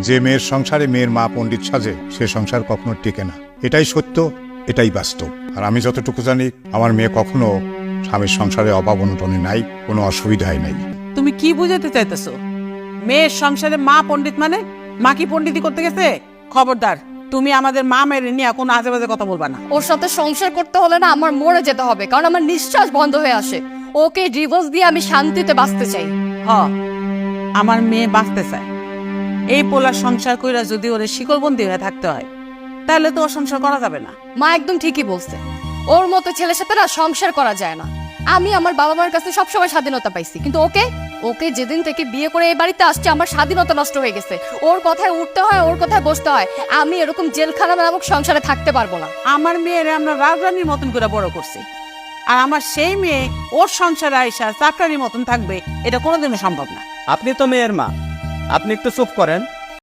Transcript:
যে মেয়ের সংসারে মেয়ের মা পণ্ডিত সাজে সে সংসার কখনো টিকে না। এটাই সত্য, এটাই বাস্তব। আর আমি যতটুকু জানি আমার মেয়ে কখনো স্বামীর সংসারে অভাব অনটনে নাই, কোনো অসুবিধাই নাই। তুমি কি বুঝাতে চাইতেছো? মেয়ের সংসারে মা পণ্ডিত মানে মা কি পণ্ডিতি করতে গেছে? খবরদার, তুমি আমাদের মা মেরে নিয়ে কোনো আজে বাজে কথা বলবা না। ওর সাথে সংসার করতে হলে না আমার মরে যেতে হবে, কারণ আমার নিঃশ্বাস বন্ধ হয়ে আসে। ওকে ডিভোর্স দিয়ে আমি শান্তিতে বাঁচতে চাই। আমার মেয়ে বাঁচতে চায়। এই পোলার সংসার কইরা যদি ওরে শিকলবন্দি হয়ে থাকতে হয় তাহলে তো ওর সংসার করা যাবে না। মা একদম ঠিকই বলছে, ওর মতো ছেলের সাথে না সংসার করা যায় না। আমি আমার বাবা মার কাছে সবসময় স্বাধীনতা পাইছি, কিন্তু ওকে ওকে যেদিন থেকে বিয়ে করে এই বাড়িতে আসছে আমার স্বাধীনতা নষ্ট হয়ে গেছে। ওর কথায় উঠতে হয়, ওর কথায় বসতে হয়। আমি এরকম জেলখানা নামক সংসারে থাকতে পারবো না। আমার মেয়ের আমরা রাজরানীর মতন করে বড় করছি, আর আমার সেই মেয়ে ওর সংসারে আইসা চাকরানির মতন থাকবে, এটা কোনোদিনও সম্ভব না। আপনি তো মেয়ের মা, আপনি একটু চুপ করেন।